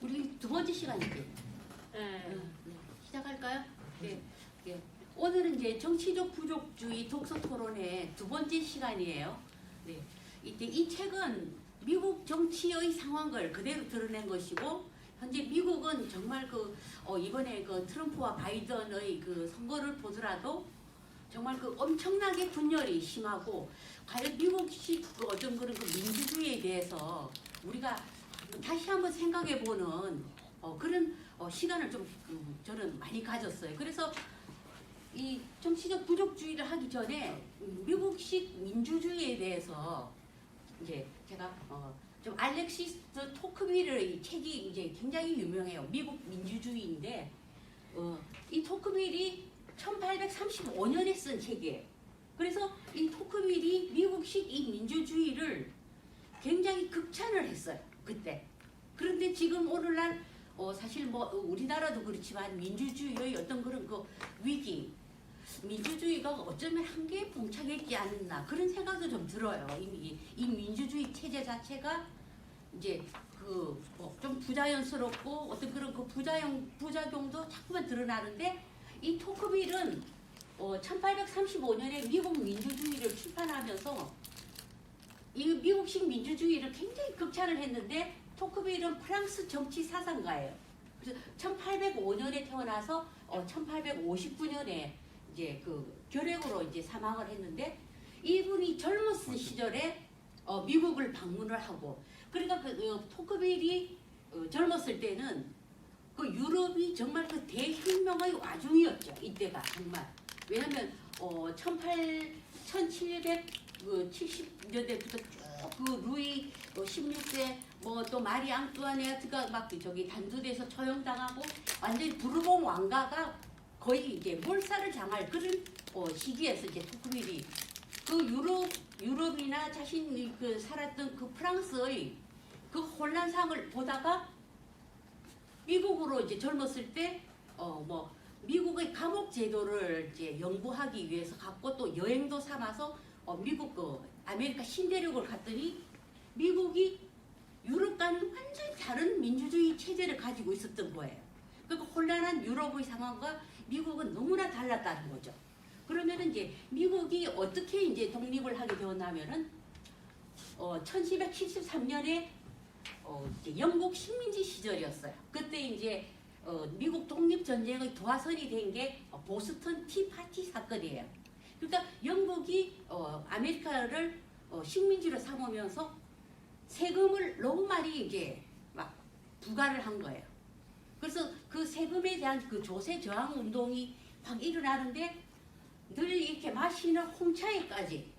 우리 두 번째 시간이지. 네. 네. 시작할까요? 네. 네. 오늘은 이제 정치적 부족주의 독서 토론의 두 번째 시간이에요. 네. 이때 이 책은 미국 정치의 상황을 그대로 드러낸 것이고, 현재 미국은 정말 이번에 트럼프와 바이든의 선거를 보더라도 정말 엄청나게 분열이 심하고, 과연 미국식 어떤 그런 민주주의에 대해서 우리가 다시 한번 생각해보는 그런 시간을 좀 저는 많이 가졌어요. 그래서 이 정치적 부족주의를 하기 전에 미국식 민주주의에 대해서 이제 제가 좀 알렉시스 토크빌의 책이 이제 굉장히 유명해요. 미국 민주주의인데 이 토크빌이 1835년에 쓴 책이에요. 그래서 이 토크빌이 미국식 이 민주주의를 굉장히 극찬을 했어요. 그때. 그런데 지금 오늘날 사실 우리나라도 그렇지만 민주주의의 어떤 그런 위기, 민주주의가 어쩌면 한계에 봉착했지 않나 그런 생각도 좀 들어요. 이 민주주의 체제 자체가 이제 좀 부자연스럽고 어떤 그런 부작용도 자꾸만 드러나는데, 이 토크빌은 1835년에 미국 민주주의를 출판하면서 이 미국식 민주주의를 굉장히 극찬을 했는데, 토크빌은 프랑스 정치 사상가예요. 그래서 1805년에 태어나서 1859년에 이제 결핵으로 이제 사망을 했는데, 이분이 젊었을 시절에 미국을 방문을 하고, 그러니까 토크빌이 젊었을 때는 유럽이 정말 대혁명의 와중이었죠. 이때가 정말. 왜냐면 1770년대부터 쭉 루이 16세 또 마리 앙뚜아네트가 막 단두대에서 처형당하고 완전히 부르봉 왕가가 거의 이제 몰살을 당할 그런 시기에서 이제 토크빌이 유럽이나 자신이 살았던 프랑스의 혼란상을 보다가 미국으로 이제 젊었을 때 미국의 감옥 제도를 이제 연구하기 위해서 갔고, 또 여행도 삼아서 미국 아메리카 신대륙을 갔더니 미국이 유럽과는 완전히 다른 민주주의 체제를 가지고 있었던 거예요. 그러니까 혼란한 유럽의 상황과 미국은 너무나 달랐다는 거죠. 그러면은 이제 미국이 어떻게 이제 독립을 하게 되었냐면은 1773년에 이제 영국 식민지 시절이었어요. 그때 이제 미국 독립 전쟁의 도화선이 된 게 보스턴 티파티 사건이에요. 그러니까 영국이 아메리카를 식민지로 삼으면서 세금을 너무 많이 이제 막 부과를 한 거예요. 그래서 그 세금에 대한 조세 저항 운동이 막 일어나는데, 늘 이렇게 마시는 홍차에까지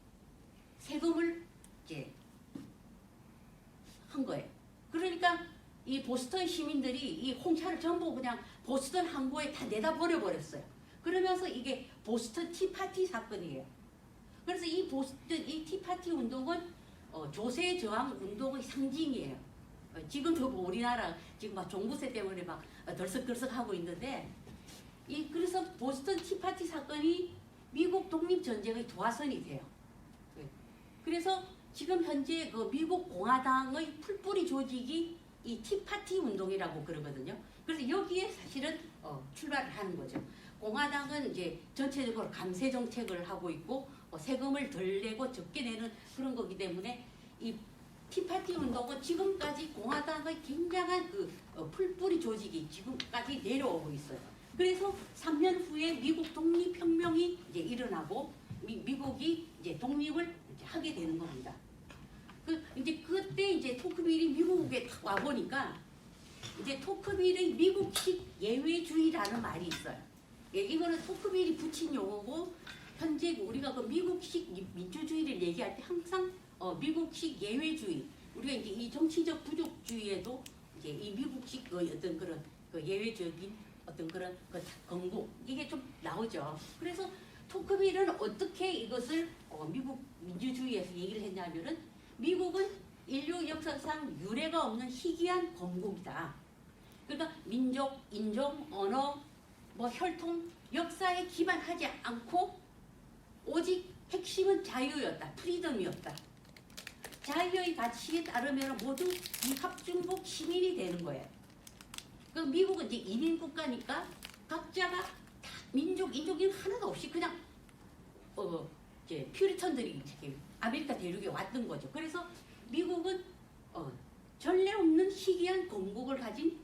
세금을 이제 한 거예요. 그러니까 이 보스턴 시민들이 이 홍차를 전부 그냥 보스턴 항구에 다 내다 버려버렸어요. 그러면서 이게 보스턴 티파티 사건이에요. 그래서 이 티파티 운동은 조세 저항 운동의 상징이에요. 지금 우리나라 지금 막 종부세 때문에 막 덜썩덜썩하고 있는데, 그래서 보스턴 티파티 사건이 미국 독립 전쟁의 도화선이 돼요. 그래서 지금 현재 미국 공화당의 풀뿌리 조직이 이 티파티 운동이라고 그러거든요. 그래서 여기에 사실은 출발을 하는 거죠. 공화당은 이제 전체적으로 감세 정책을 하고 있고 세금을 덜 내고 적게 내는 그런 거기 때문에, 이 티파티 운동은 지금까지 공화당의 굉장한 풀뿌리 조직이 지금까지 내려오고 있어요. 그래서 3년 후에 미국 독립혁명이 이제 일어나고 미국이 이제 독립을 이제 하게 되는 겁니다. 이제 그때 이제 토크빌이 미국에 딱 와 보니까 이제 토크빌의 미국식 예외주의라는 말이 있어요. 이거는 토크빌이 붙인 용어고, 현재 우리가 미국식 민주주의를 얘기할 때 항상 미국식 예외주의, 우리가 이제 이 정치적 부족주의에도 이제 이 미국식 어떤 그런 예외적인 어떤 그런 건국, 이게 좀 나오죠. 그래서 토크빌은 어떻게 이것을 미국 민주주의에서 얘기를 했냐면은, 미국은 인류 역사상 유례가 없는 희귀한 건국이다. 그러니까 민족, 인종, 언어, 혈통, 역사에 기반하지 않고 오직 핵심은 자유였다. 프리덤이었다. 자유의 가치에 따르면 모두 미합중국 시민이 되는 거예요. 그 미국은 이제 이민 국가니까 각자가 다 인종이 하나도 없이 그냥 이제 퓨리턴들이 이렇게 아메리카 대륙에 왔던 거죠. 그래서 미국은 전례 없는 희귀한 건국을 가진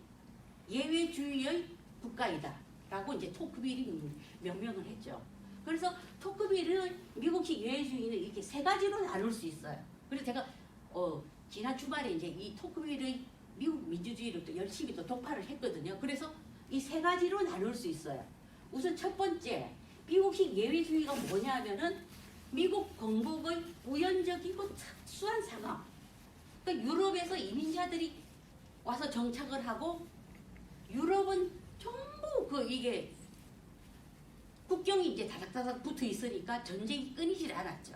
예외주의의 국가이다라고 이제 토크빌이 명명을 했죠. 그래서 토크빌은 미국식 예외주의는 이렇게 세 가지로 나눌 수 있어요. 그래서 제가 지난 주말에 이제 이 토크빌의 미국 민주주의를 또 열심히 또 독파를 했거든요. 그래서 이 세 가지로 나눌 수 있어요. 우선 첫 번째, 미국식 예외주의가 뭐냐면은 미국 건국의 우연적이고 특수한 상황. 그러니까 유럽에서 이민자들이 와서 정착을 하고 유럽은 전부 이게 국경이 이제 다닥다닥 붙어 있으니까 전쟁이 끊이질 않았죠.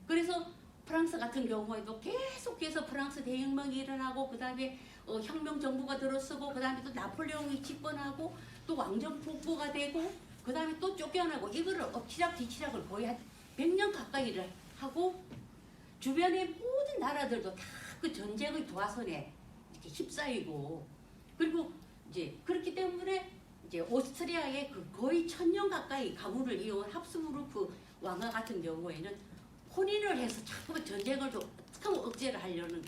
그래서 프랑스 같은 경우에도 계속해서 프랑스 대혁명이 일어나고 그 다음에 혁명 정부가 들어서고 그 다음에 또 나폴레옹이 집권하고 또 왕정 복구가 되고 그 다음에 또 쫓겨나고 이거를 엎치락 뒤치락을 거의 한 100년 가까이를 하고 주변의 모든 나라들도 다 그 전쟁의 도화선에 이렇게 휩싸이고 그리고 이제 그렇기 때문에 이제 오스트리아의 그 거의 1000년 가까이 가문을 이어온 합스부르크 왕가 같은 경우에는 혼인을 해서 자꾸 전쟁을 어떻게 하면 억제를 하려는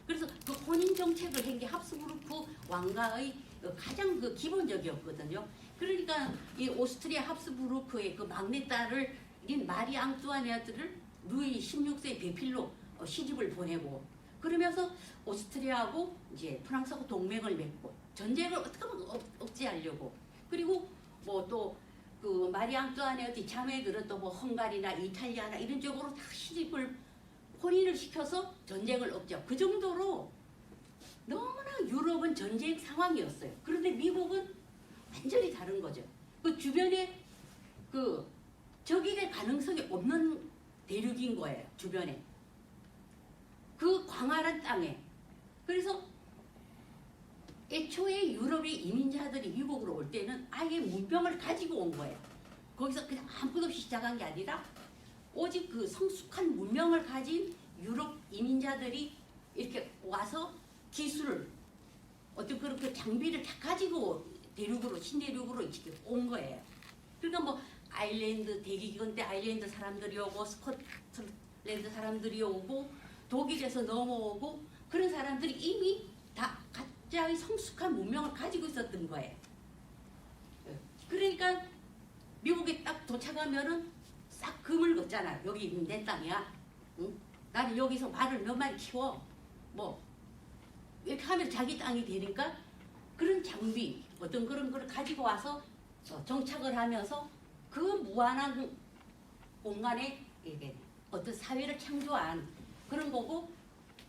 그래서 그 혼인 정책을 한 게 합스부르크 왕가의 가장 그 기본적이었거든요. 그러니까 이 오스트리아 합스부르크의 그 막내딸인 마리 앙뚜아네트를 루이 16세의 배필로 시집을 보내고 그러면서 오스트리아하고 이제 프랑스하고 동맹을 맺고 전쟁을 어떻게 하면 억제하려고 그리고 뭐 또 그 마리 앙뚜아네트 자매들은 또 뭐 헝가리나 이탈리아나 이런 쪽으로 다 시집을 혼인을 시켜서 전쟁을 억제하고 그 정도로 너무나 유럽은 전쟁 상황이었어요. 그런데 미국은 완전히 다른 거죠. 그 주변에 그 적이될 가능성이 없는 대륙인 거예요. 주변에. 그 광활한 땅에. 그래서 애초에 유럽의 이민자들이 미국으로 올 때는 아예 문명을 가지고 온 거예요. 거기서 그냥 아무것도 없이 시작한 게 아니라 오직 그 성숙한 문명을 가진 유럽 이민자들이 이렇게 와서 기술을 어떤 그런 그 장비를 다 가지고 대륙으로 신대륙으로 이렇게 온 거예요. 그러니까 뭐 아일랜드 대기기근 때 아일랜드 사람들이 오고 스코틀랜드 사람들이 오고 독일에서 넘어오고 그런 사람들이 이미 다 각자의 성숙한 문명을 가지고 있었던 거예요. 그러니까 미국에 딱 도착하면은 싹 금을 걷잖아. 여기 내 땅이야. 응? 나는 여기서 말을 몇 마리 키워. 뭐 이렇게 하면 자기 땅이 되니까 그런 장비 어떤 그런 걸 가지고 와서 정착을 하면서 그 무한한 공간에 이게 어떤 사회를 창조한 그런 거고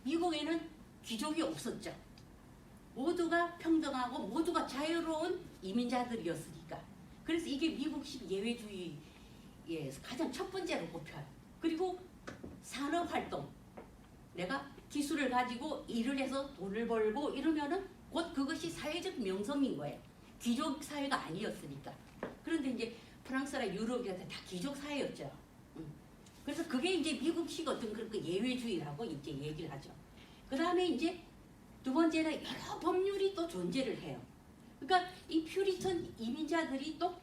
미국에는 귀족이 없었죠. 모두가 평등하고 모두가 자유로운 이민자들이었으니까. 그래서 이게 미국식 예외주의에서 가장 첫 번째로 꼽혀요. 그리고 산업활동. 내가 기술을 가지고 일을 해서 돈을 벌고 이러면은 곧 그것이 사회적 명성인 거예요. 귀족 사회가 아니었으니까. 그런데 이제 프랑스나 유럽이 다 귀족 사회였죠. 그래서 그게 이제 미국식 어떤 그런 그 예외주의라고 이제 얘기를 하죠. 그 다음에 이제 두 번째는 여러 법률이 또 존재를 해요. 그러니까 이 퓨리턴 이민자들이 또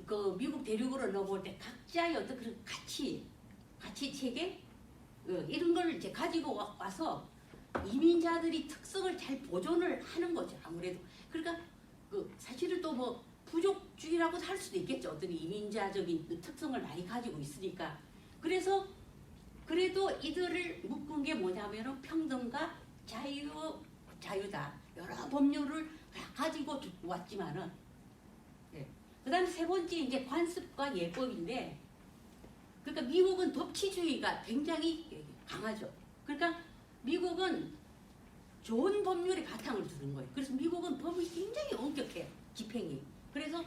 그 미국 대륙으로 넘어올 때 각자의 어떤 그런 가치 체계 이런 걸 이제 가지고 와서 이민자들이 특성을 잘 보존을 하는 거죠. 아무래도 그러니까 그 사실은 또 뭐 부족주의라고 할 수도 있겠죠. 어떤 이민자적인 특성을 많이 가지고 있으니까. 그래서 그래도 이들을 묶은 게 뭐냐면은 평등과 자유다. 여러 법률을 가지고 왔지만은. 그 다음에 세 번째 이제 관습과 예법인데, 그러니까 미국은 법치주의가 굉장히 강하죠. 그러니까 미국은 좋은 법률에 바탕을 두는 거예요. 그래서 미국은 법이 굉장히 엄격해요. 집행이. 그래서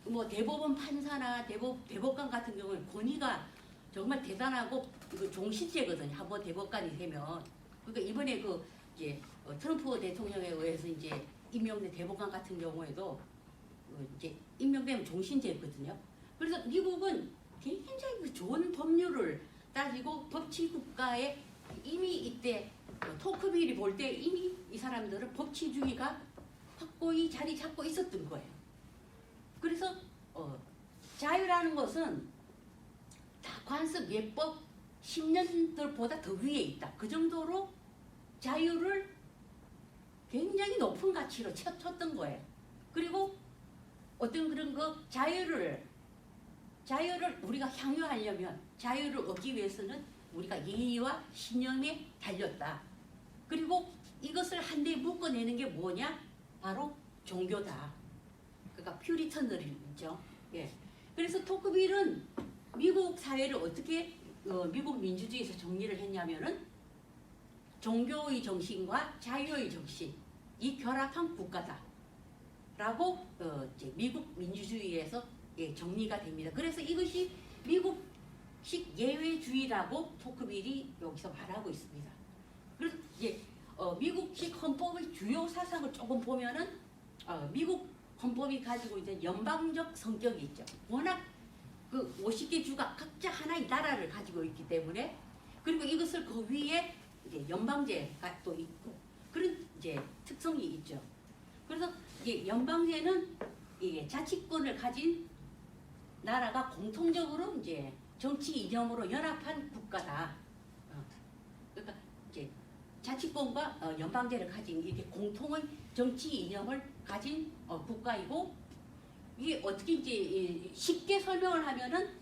뭐 대법원 판사나 대법관 같은 경우는 권위가 정말 대단하고 이거 종신제거든요. 한번 대법관이 되면. 그러니까 이번에 그 이제 트럼프 대통령에 의해서 이제 임명된 대법관 같은 경우에도 이제 임명되면 종신제거든요. 그래서 미국은 굉장히 그 좋은 법률을 따지고 법치국가에 이미 이때 토크빌이 볼 때 이미 이 사람들은 법치주의가 확고히 자리 잡고 있었던 거예요. 그래서 자유라는 것은 다관습 예법 10년들보다 더 위에 있다. 그 정도로 자유를 굉장히 높은 가치로 쳤던 거예요. 그리고 어떤 그런 자유를 우리가 향유하려면, 자유를 얻기 위해서는 우리가 예의와 신념에 달렸다. 그리고 이것을 한데 묶어내는 게 뭐냐? 바로 종교다. 그러니까 퓨리턴들이죠. 예. 그래서 토크빌은 미국 사회를 어떻게 미국 민주주의에서 정리를 했냐면은 종교의 정신과 자유의 정신, 이 결합한 국가다라고 이제 미국 민주주의에서 정리가 됩니다. 그래서 이것이 미국식 예외주의라고 토크빌이 여기서 말하고 있습니다. 그래서 이제 미국식 헌법의 주요 사상을 조금 보면은 미국 헌법이 가지고 있는 연방적 성격이 있죠. 워낙 그 50개 주가 각자 하나의 나라를 가지고 있기 때문에, 그리고 이것을 그 위에 이제 연방제가 또 있고 그런 이제 특성이 있죠. 그래서 이제 연방제는 이게 자치권을 가진 나라가 공통적으로 이제 정치 이념으로 연합한 국가다. 그러니까 이제 자치권과 연방제를 가진 이렇게 공통의 정치 이념을 가진 국가이고, 이게 어떻게 이제 쉽게 설명을 하면은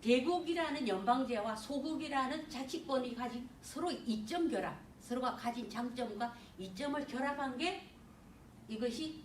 대국이라는 연방제와 소국이라는 자치권이 가진 서로 이점 결합, 서로가 가진 장점과 이점을 결합한 게 이것이